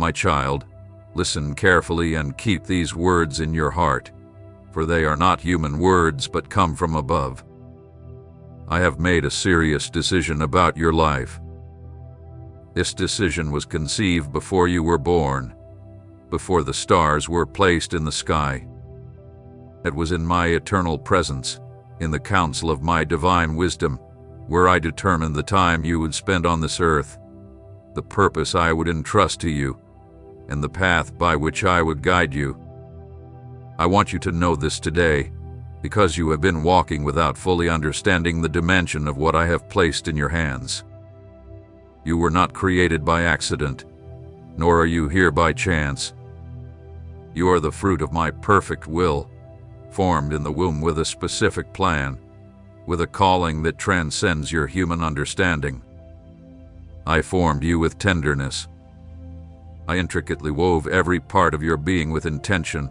My child, listen carefully and keep these words in your heart, for they are not human words but come from above. I have made a serious decision about your life. This decision was conceived before you were born, before the stars were placed in the sky. It was in my eternal presence, in the counsel of my divine wisdom, where I determined the time you would spend on this earth, the purpose I would entrust to you, and the path by which I would guide you. I want you to know this today, because you have been walking without fully understanding the dimension of what I have placed in your hands. You were not created by accident, nor are you here by chance. You are the fruit of my perfect will, formed in the womb with a specific plan, with a calling that transcends your human understanding. I formed you with tenderness. I intricately wove every part of your being with intention,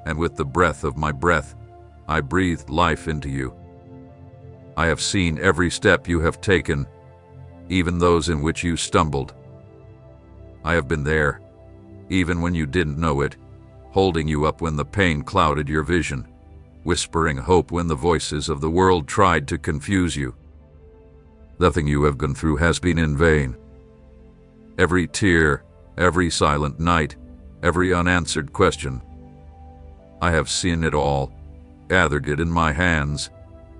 and with the breath of my breath, I breathed life into you. I have seen every step you have taken, even those in which you stumbled. I have been there, even when you didn't know it, holding you up when the pain clouded your vision, whispering hope when the voices of the world tried to confuse you. Nothing you have gone through has been in vain. Every tear, every silent night, every unanswered question. I have seen it all, gathered it in my hands,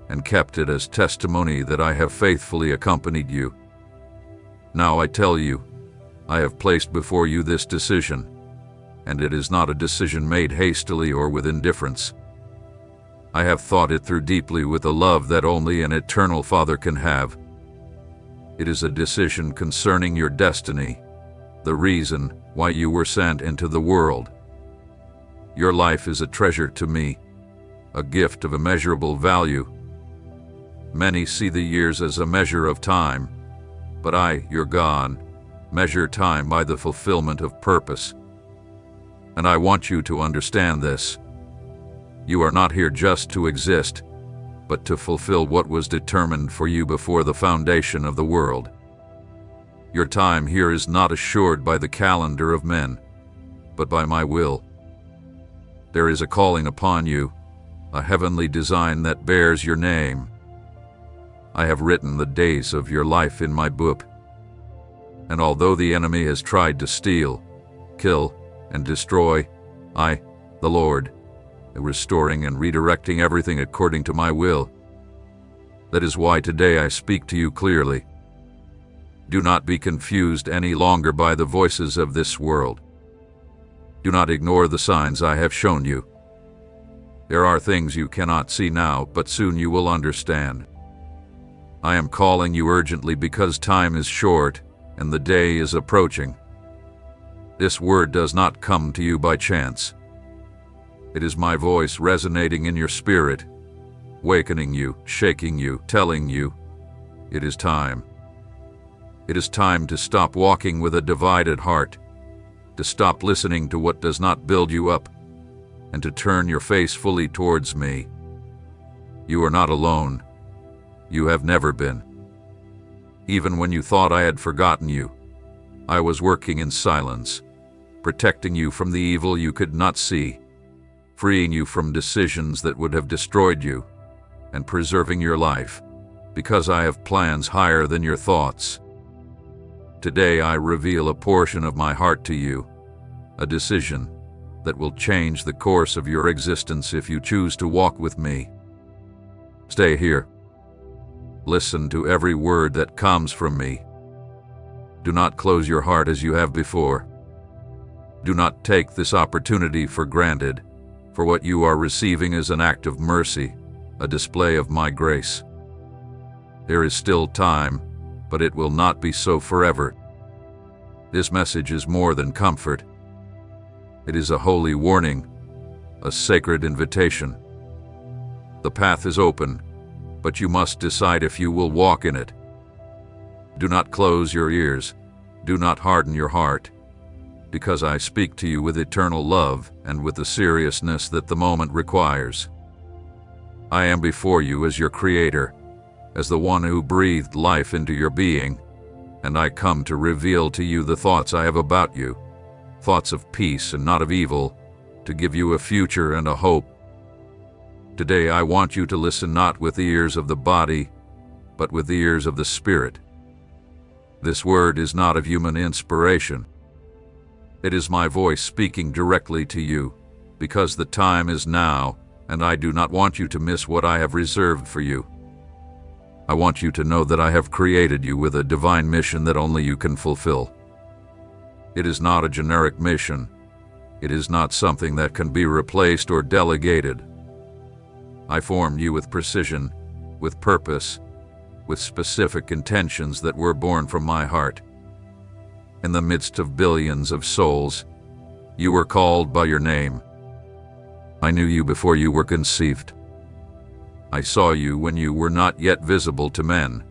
and kept it as testimony that I have faithfully accompanied you. Now I tell you, I have placed before you this decision, and it is not a decision made hastily or with indifference. I have thought it through deeply with a love that only an eternal Father can have. It is a decision concerning your destiny, the reason why you were sent into the world. Your life is a treasure to me, a gift of immeasurable value. Many see the years as a measure of time, but I, your God, measure time by the fulfillment of purpose. And I want you to understand this. You are not here just to exist, but to fulfill what was determined for you before the foundation of the world. Your time here is not assured by the calendar of men, but by my will. There is a calling upon you, a heavenly design that bears your name. I have written the days of your life in my book. And although the enemy has tried to steal, kill, and destroy, I, the Lord, am restoring and redirecting everything according to my will. That is why today I speak to you clearly. Do not be confused any longer by the voices of this world. Do not ignore the signs I have shown you. There are things you cannot see now, but soon you will understand. I am calling you urgently because time is short and the day is approaching. This word does not come to you by chance. It is my voice resonating in your spirit, wakening you, shaking you, telling you, it is time. It is time to stop walking with a divided heart, to stop listening to what does not build you up, and to turn your face fully towards me. You are not alone. You have never been. Even when you thought I had forgotten you, I was working in silence, protecting you from the evil you could not see, freeing you from decisions that would have destroyed you, and preserving your life, because I have plans higher than your thoughts. Today I reveal a portion of my heart to you, a decision that will change the course of your existence if you choose to walk with me. Stay here. Listen to every word that comes from me. Do not close your heart as you have before. Do not take this opportunity for granted, for what you are receiving is an act of mercy, a display of my grace. There is still time, but it will not be so forever. This message is more than comfort. It is a holy warning, a sacred invitation. The path is open, but you must decide if you will walk in it. Do not close your ears. Do not harden your heart, because I speak to you with eternal love and with the seriousness that the moment requires. I am before you as your Creator, as the one who breathed life into your being, and I come to reveal to you the thoughts I have about you, thoughts of peace and not of evil, to give you a future and a hope. Today I want you to listen not with the ears of the body, but with the ears of the Spirit. This word is not of human inspiration. It is my voice speaking directly to you, because the time is now, and I do not want you to miss what I have reserved for you. I want you to know that I have created you with a divine mission that only you can fulfill. It is not a generic mission. It is not something that can be replaced or delegated. I formed you with precision, with purpose, with specific intentions that were born from my heart. In the midst of billions of souls, you were called by your name. I knew you before you were conceived. I saw you when you were not yet visible to men,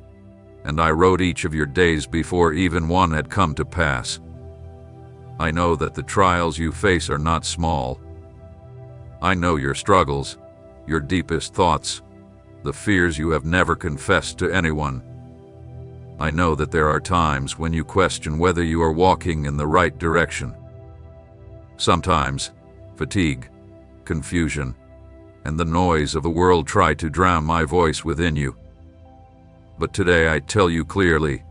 and I wrote each of your days before even one had come to pass. I know that the trials you face are not small. I know your struggles, your deepest thoughts, the fears you have never confessed to anyone. I know that there are times when you question whether you are walking in the right direction. Sometimes, fatigue, confusion, and the noise of the world try to drown my voice within you. But today I tell you clearly,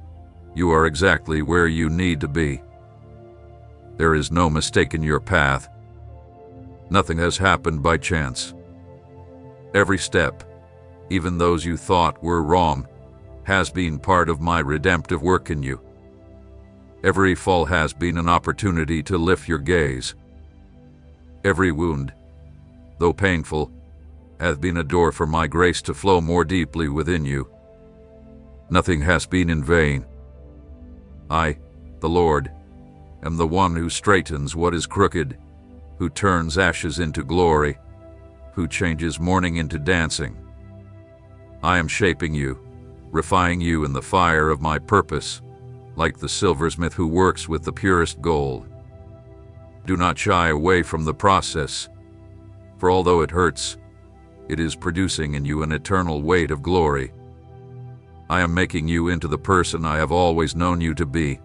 you are exactly where you need to be. There is no mistake in your path. Nothing has happened by chance. Every step, even those you thought were wrong, has been part of my redemptive work in you. Every fall has been an opportunity to lift your gaze. Every wound, though painful, hath been a door for my grace to flow more deeply within you. Nothing has been in vain. I, the Lord, am the one who straightens what is crooked, who turns ashes into glory, who changes mourning into dancing. I am shaping you, refining you in the fire of my purpose, like the silversmith who works with the purest gold. Do not shy away from the process, for although it hurts, it is producing in you an eternal weight of glory. I am making you into the person I have always known you to be.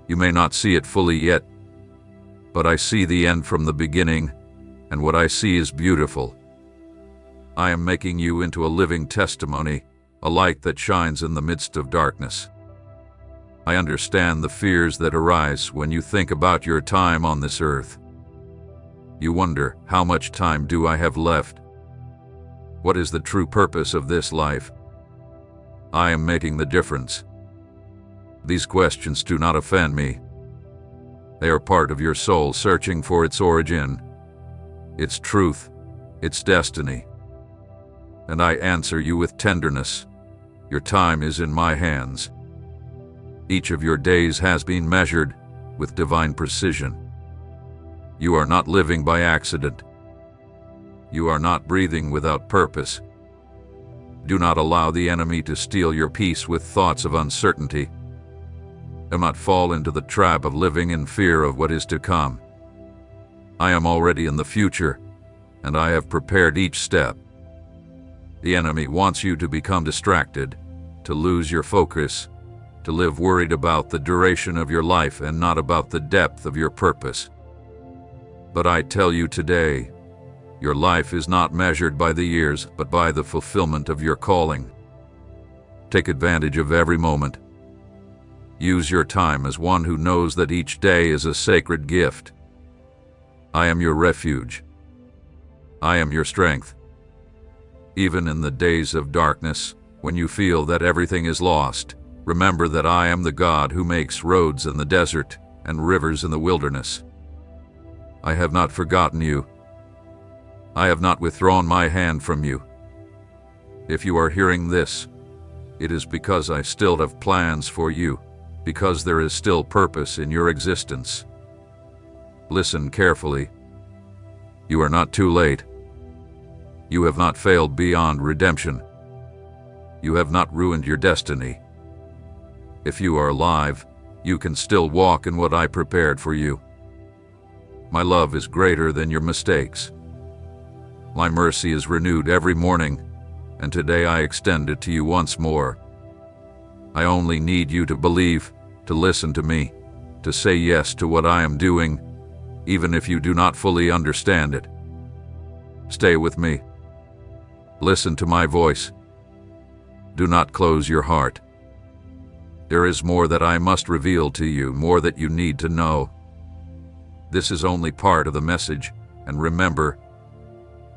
You may not see it fully yet, but I see the end from the beginning, and what I see is beautiful. I am making you into a living testimony, a light that shines in the midst of darkness. I understand the fears that arise when you think about your time on this earth. You wonder, how much time do I have left? What is the true purpose of this life? I am making the difference. These questions do not offend me. They are part of your soul searching for its origin, its truth, its destiny. And I answer you with tenderness. Your time is in my hands. Each of your days has been measured with divine precision. You are not living by accident. You are not breathing without purpose. Do not allow the enemy to steal your peace with thoughts of uncertainty. Do not fall into the trap of living in fear of what is to come. I am already in the future, and I have prepared each step. The enemy wants you to become distracted, to lose your focus, to live worried about the duration of your life and not about the depth of your purpose. But I tell you today, your life is not measured by the years, but by the fulfillment of your calling. Take advantage of every moment. Use your time as one who knows that each day is a sacred gift. I am your refuge. I am your strength. Even in the days of darkness, when you feel that everything is lost, remember that I am the God who makes roads in the desert and rivers in the wilderness. I have not forgotten you. I have not withdrawn my hand from you. If you are hearing this, it is because I still have plans for you, because there is still purpose in your existence. Listen carefully. You are not too late. You have not failed beyond redemption. You have not ruined your destiny. If you are alive, you can still walk in what I prepared for you. My love is greater than your mistakes. My mercy is renewed every morning, and today I extend it to you once more. I only need you to believe, to listen to me, to say yes to what I am doing, even if you do not fully understand it. Stay with me. Listen to my voice. Do not close your heart. There is more that I must reveal to you, more that you need to know. This is only part of the message, and remember,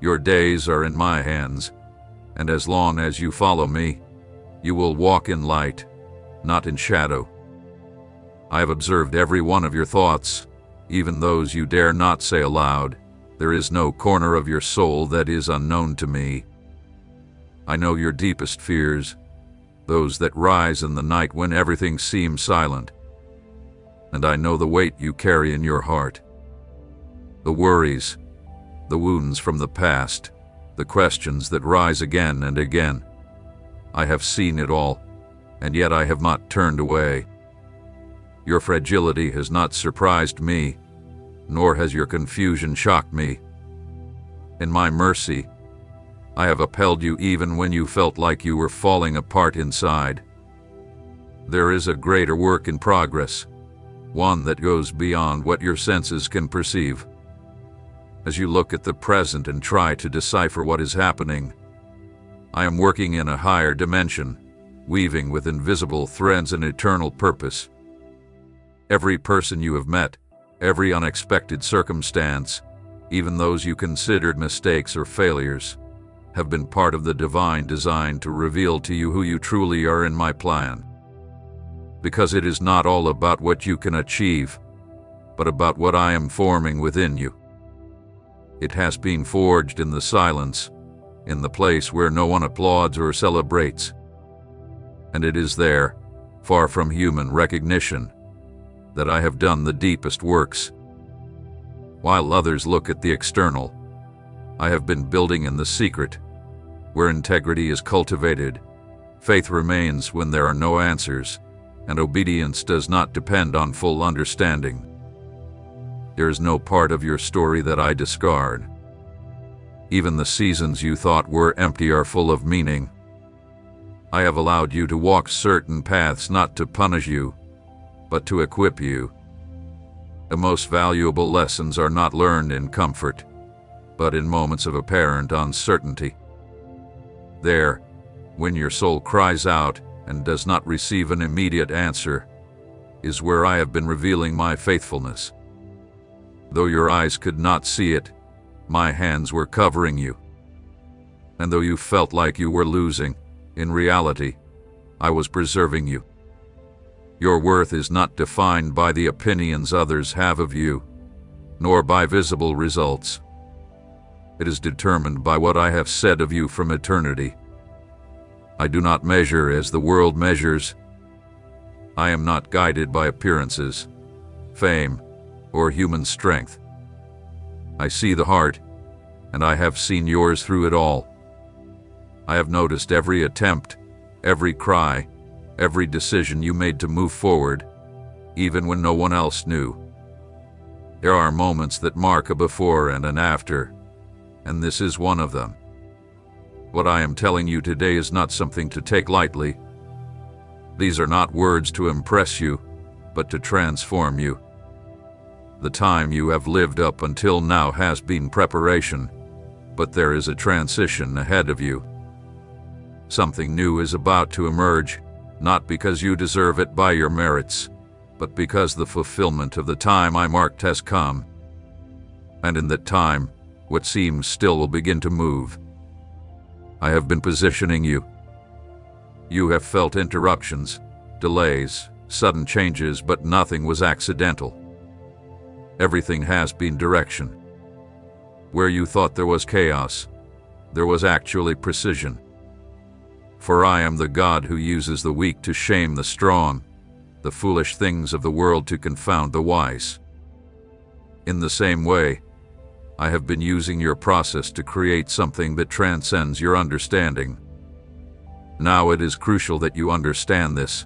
your days are in my hands, and as long as you follow me, you will walk in light, not in shadow. I have observed every one of your thoughts, even those you dare not say aloud. There is no corner of your soul that is unknown to me. I know your deepest fears, those that rise in the night when everything seems silent. And I know the weight you carry in your heart. The worries, the wounds from the past, the questions that rise again and again. I have seen it all, and yet I have not turned away. Your fragility has not surprised me, nor has your confusion shocked me. In my mercy, I have upheld you even when you felt like you were falling apart inside. There is a greater work in progress, one that goes beyond what your senses can perceive. As you look at the present and try to decipher what is happening, I am working in a higher dimension, weaving with invisible threads an eternal purpose. Every person you have met, every unexpected circumstance, even those you considered mistakes or failures, have been part of the divine design to reveal to you who you truly are in my plan. Because it is not all about what you can achieve, but about what I am forming within you. It has been forged in the silence, in the place where no one applauds or celebrates. And it is there, far from human recognition, that I have done the deepest works. While others look at the external, I have been building in the secret, where integrity is cultivated, faith remains when there are no answers, and obedience does not depend on full understanding. There is no part of your story that I discard. Even the seasons you thought were empty are full of meaning. I have allowed you to walk certain paths not to punish you, but to equip you. The most valuable lessons are not learned in comfort, but in moments of apparent uncertainty. There, when your soul cries out and does not receive an immediate answer, is where I have been revealing my faithfulness. Though your eyes could not see it, my hands were covering you. And though you felt like you were losing, in reality, I was preserving you. Your worth is not defined by the opinions others have of you, nor by visible results. It is determined by what I have said of you from eternity. I do not measure as the world measures. I am not guided by appearances, fame, or human strength. I see the heart, and I have seen yours through it all. I have noticed every attempt, every cry, every decision you made to move forward, even when no one else knew. There are moments that mark a before and an after, and this is one of them. What I am telling you today is not something to take lightly. These are not words to impress you, but to transform you. The time you have lived up until now has been preparation, but there is a transition ahead of you. Something new is about to emerge, not because you deserve it by your merits, but because the fulfillment of the time I marked has come. And in that time, what seems still will begin to move. I have been positioning you. You have felt interruptions, delays, sudden changes, but nothing was accidental. Everything has been direction. Where you thought there was chaos, there was actually precision. For I am the God who uses the weak to shame the strong, the foolish things of the world to confound the wise. In the same way, I have been using your process to create something that transcends your understanding. Now it is crucial that you understand this.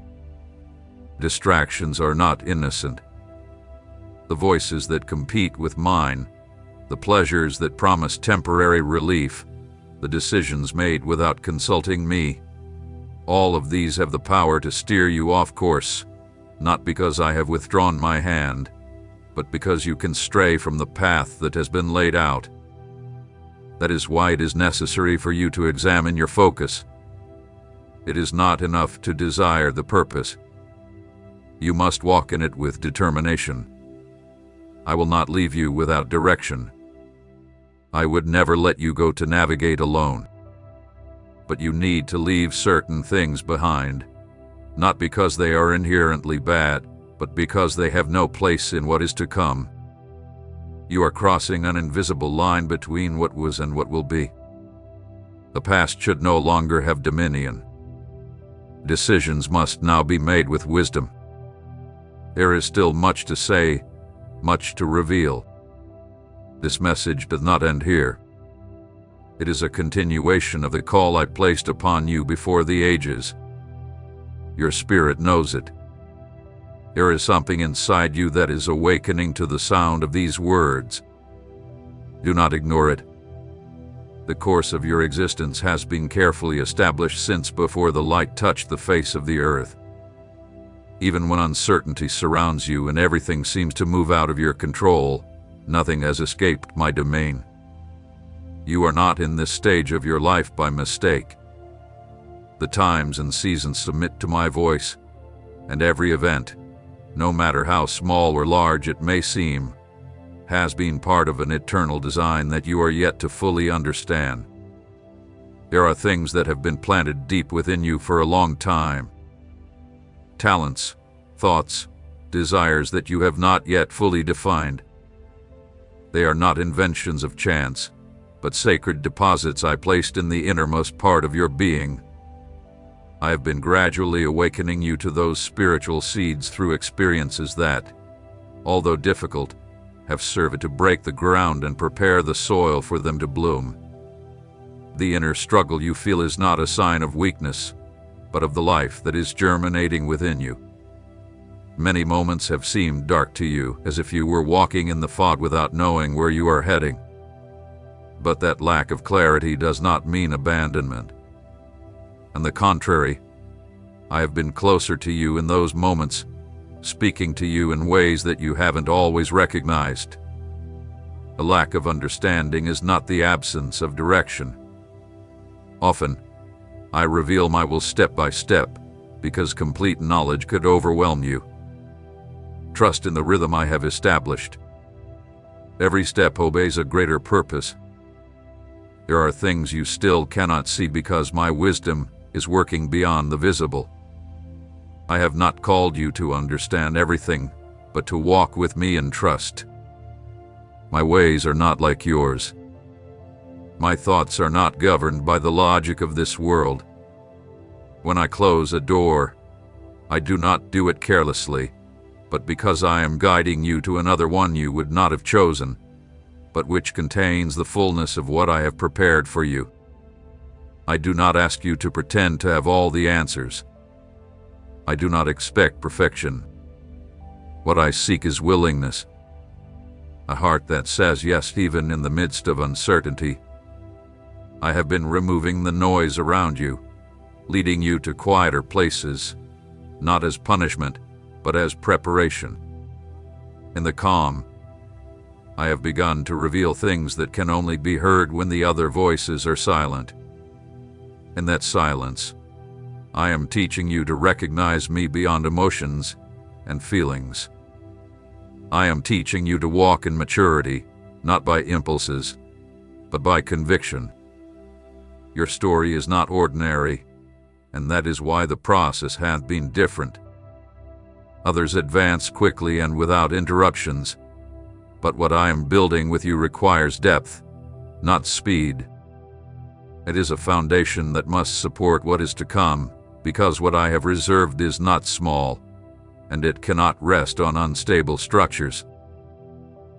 Distractions are not innocent. The voices that compete with mine, the pleasures that promise temporary relief, the decisions made without consulting me, all of these have the power to steer you off course, not because I have withdrawn my hand, but because you can stray from the path that has been laid out. That is why it is necessary for you to examine your focus. It is not enough to desire the purpose. You must walk in it with determination. I will not leave you without direction. I would never let you go to navigate alone. But you need to leave certain things behind, not because they are inherently bad, but because they have no place in what is to come. You are crossing an invisible line between what was and what will be. The past should no longer have dominion. Decisions must now be made with wisdom. There is still much to say, much to reveal. This message does not end here. It is a continuation of the call I placed upon you before the ages. Your spirit knows it. There is something inside you that is awakening to the sound of these words. Do not ignore it. The course of your existence has been carefully established since before the light touched the face of the earth. Even when uncertainty surrounds you and everything seems to move out of your control, nothing has escaped my domain. You are not in this stage of your life by mistake. The times and seasons submit to my voice, and every event, no matter how small or large it may seem, has been part of an eternal design that you are yet to fully understand. There are things that have been planted deep within you for a long time. Talents, thoughts, desires that you have not yet fully defined. They are not inventions of chance, but sacred deposits I placed in the innermost part of your being. I have been gradually awakening you to those spiritual seeds through experiences that, although difficult, have served to break the ground and prepare the soil for them to bloom. The inner struggle you feel is not a sign of weakness, but of the life that is germinating within you. Many moments have seemed dark to you, as if you were walking in the fog without knowing where you are heading. But that lack of clarity does not mean abandonment. On the contrary, I have been closer to you in those moments, speaking to you in ways that you haven't always recognized. A lack of understanding is not the absence of direction. Often, I reveal my will step by step, because complete knowledge could overwhelm you. Trust in the rhythm I have established. Every step obeys a greater purpose. There are things you still cannot see because my wisdom is working beyond the visible. I have not called you to understand everything, but to walk with me in trust. My ways are not like yours. My thoughts are not governed by the logic of this world. When I close a door, I do not do it carelessly, but because I am guiding you to another one you would not have chosen, but which contains the fullness of what I have prepared for you. I do not ask you to pretend to have all the answers. I do not expect perfection. What I seek is willingness. A heart that says yes even in the midst of uncertainty. I have been removing the noise around you, leading you to quieter places, not as punishment, but as preparation. In the calm, I have begun to reveal things that can only be heard when the other voices are silent. In that silence, I am teaching you to recognize me beyond emotions and feelings. I am teaching you to walk in maturity, not by impulses, but by conviction. Your story is not ordinary, and that is why the process hath been different. Others advance quickly and without interruptions, but what I am building with you requires depth, not speed. It is a foundation that must support what is to come, because what I have reserved is not small, and it cannot rest on unstable structures.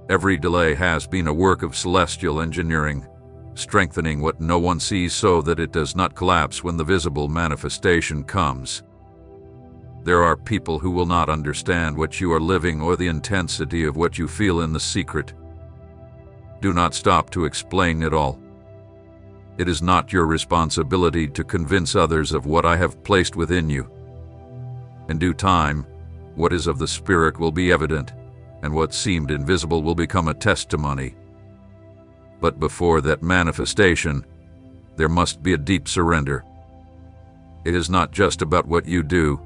Every delay has been a work of celestial engineering, strengthening what no one sees so that it does not collapse when the visible manifestation comes. There are people who will not understand what you are living or the intensity of what you feel in the secret. Do not stop to explain it all. It is not your responsibility to convince others of what I have placed within you. In due time, What is of the Spirit will be evident, and what seemed invisible will become a testimony. But before that manifestation, there must be a deep surrender. It is not just about what you do,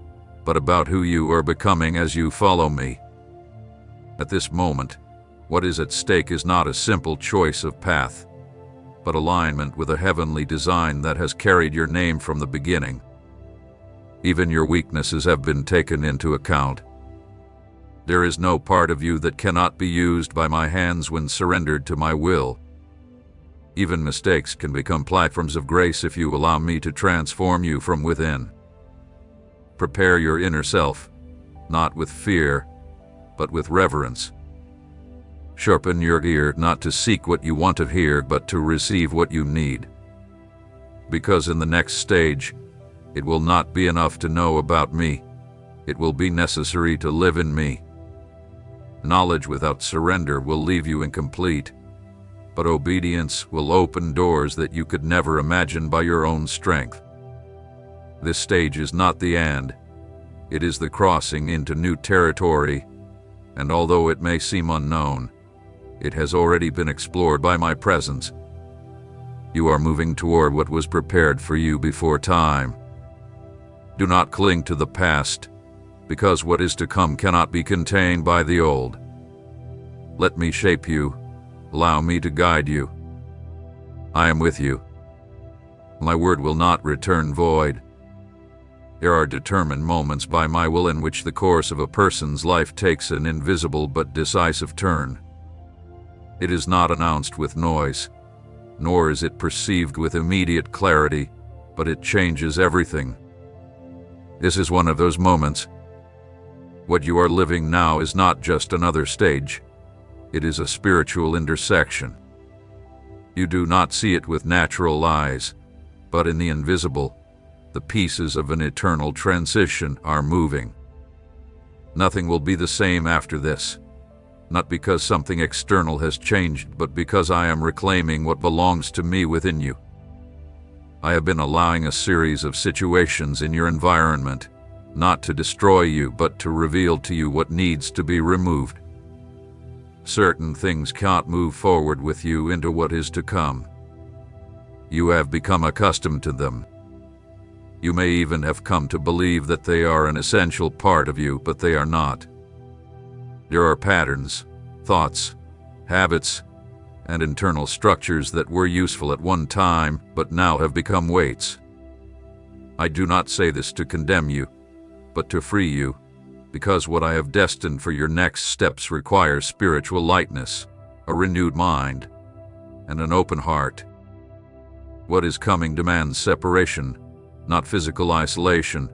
but about who you are becoming as you follow me. At this moment, what is at stake is not a simple choice of path, but alignment with a heavenly design that has carried your name from the beginning. Even your weaknesses have been taken into account. There is no part of you that cannot be used by my hands when surrendered to my will. Even mistakes can become platforms of grace if you allow me to transform you from within. Prepare your inner self, not with fear, but with reverence. Sharpen your ear not to seek what you want to hear, but to receive what you need. Because in the next stage, it will not be enough to know about me. It will be necessary to live in me. Knowledge without surrender will leave you incomplete, but obedience will open doors that you could never imagine by your own strength. This stage is not the end. It is the crossing into new territory, and although it may seem unknown, it has already been explored by my presence. You are moving toward what was prepared for you before time. Do not cling to the past, because what is to come cannot be contained by the old. Let me shape you. Allow me to guide you. I am with you. My word will not return void. There are determined moments by my will in which the course of a person's life takes an invisible but decisive turn. It is not announced with noise, nor is it perceived with immediate clarity, but it changes everything. This is one of those moments. What you are living now is not just another stage. It is a spiritual intersection. You do not see it with natural eyes, but in the invisible, the pieces of an eternal transition are moving. Nothing will be the same after this, not because something external has changed, but because I am reclaiming what belongs to me within you. I have been allowing a series of situations in your environment, not to destroy you, but to reveal to you what needs to be removed. Certain things can't move forward with you into what is to come. You have become accustomed to them. You may even have come to believe that they are an essential part of you, but they are not. There are patterns, thoughts, habits, and internal structures that were useful at one time, but now have become weights. I do not say this to condemn you, but to free you, because what I have destined for your next steps requires spiritual lightness, a renewed mind, and an open heart. What is coming demands separation, not physical isolation,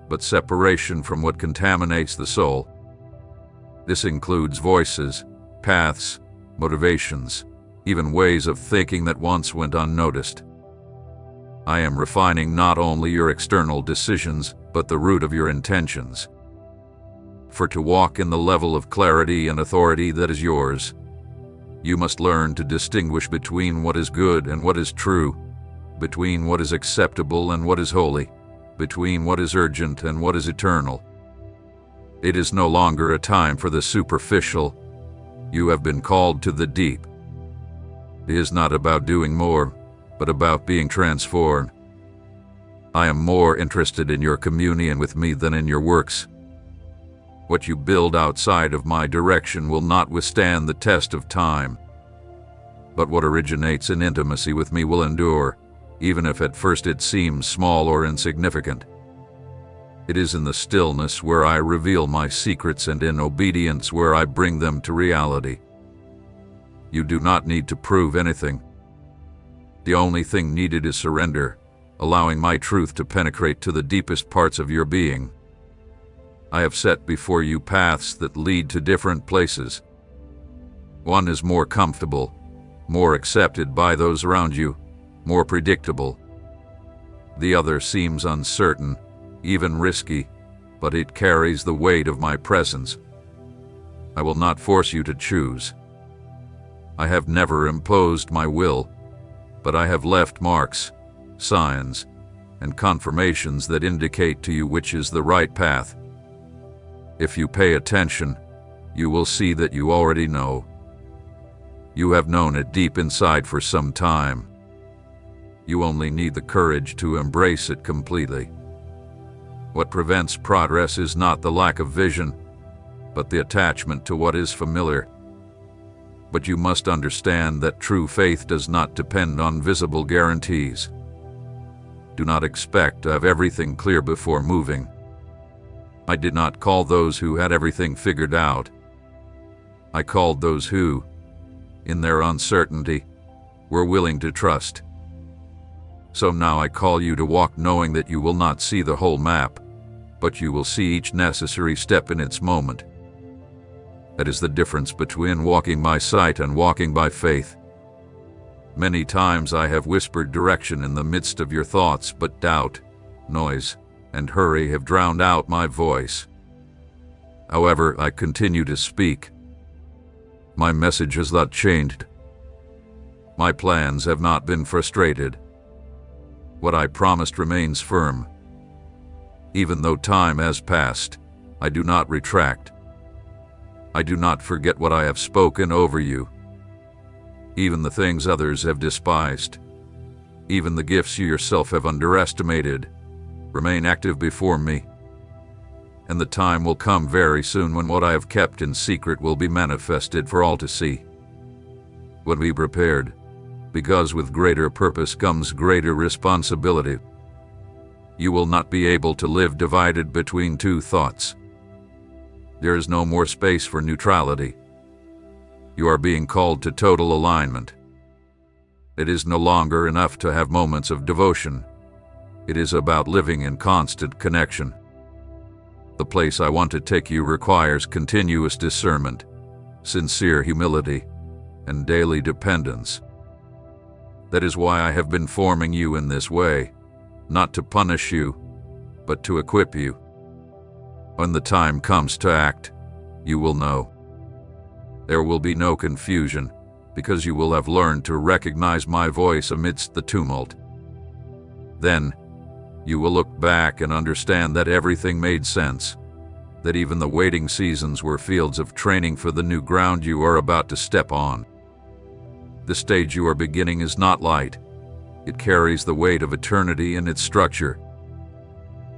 but separation from what contaminates the soul. This includes voices, paths, motivations, even ways of thinking that once went unnoticed. I am refining not only your external decisions, but the root of your intentions. For to walk in the level of clarity and authority that is yours, you must learn to distinguish between what is good and what is true, between what is acceptable and what is holy, between what is urgent and what is eternal. It is no longer a time for the superficial. You have been called to the deep. It is not about doing more, but about being transformed. I am more interested in your communion with me than in your works. What you build outside of my direction will not withstand the test of time. But what originates in intimacy with me will endure, even if at first it seems small or insignificant. It is in the stillness where I reveal my secrets, and in obedience where I bring them to reality. You do not need to prove anything. The only thing needed is surrender, allowing my truth to penetrate to the deepest parts of your being. I have set before you paths that lead to different places. One is more comfortable, more accepted by those around you, more predictable. The other seems uncertain, even risky, but it carries the weight of my presence. I will not force you to choose. I have never imposed my will, but I have left marks, signs, and confirmations that indicate to you which is the right path. If you pay attention, you will see that you already know. You have known it deep inside for some time. You only need the courage to embrace it completely. What prevents progress is not the lack of vision, but the attachment to what is familiar. But you must understand that true faith does not depend on visible guarantees. Do not expect to have everything clear before moving. I did not call those who had everything figured out. I called those who, in their uncertainty, were willing to trust. So now I call you to walk knowing that you will not see the whole map, but you will see each necessary step in its moment. That is the difference between walking by sight and walking by faith. Many times I have whispered direction in the midst of your thoughts, but doubt, noise, and hurry have drowned out my voice. However, I continue to speak. My message has not changed. My plans have not been frustrated. What I promised remains firm. Even though time has passed, I do not retract. I do not forget what I have spoken over you. Even the things others have despised, even the gifts you yourself have underestimated, remain active before me. And the time will come very soon when what I have kept in secret will be manifested for all to see. But be prepared, because with greater purpose comes greater responsibility. You will not be able to live divided between two thoughts. There is no more space for neutrality. You are being called to total alignment. It is no longer enough to have moments of devotion. It is about living in constant connection. The place I want to take you requires continuous discernment, sincere humility, and daily dependence. That is why I have been forming you in this way, not to punish you, but to equip you. When the time comes to act, you will know. There will be no confusion, because you will have learned to recognize my voice amidst the tumult. Then, you will look back and understand that everything made sense, that even the waiting seasons were fields of training for the new ground you are about to step on. The stage you are beginning is not light. It carries the weight of eternity in its structure.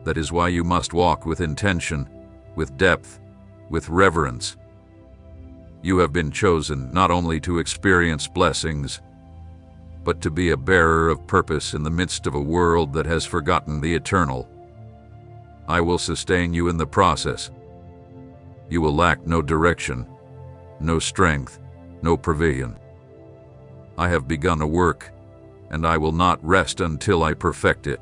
That is why you must walk with intention, with depth, with reverence. You have been chosen not only to experience blessings, but to be a bearer of purpose in the midst of a world that has forgotten the eternal. I will sustain you in the process. You will lack no direction, no strength, no provision. I have begun a work, and I will not rest until I perfect it.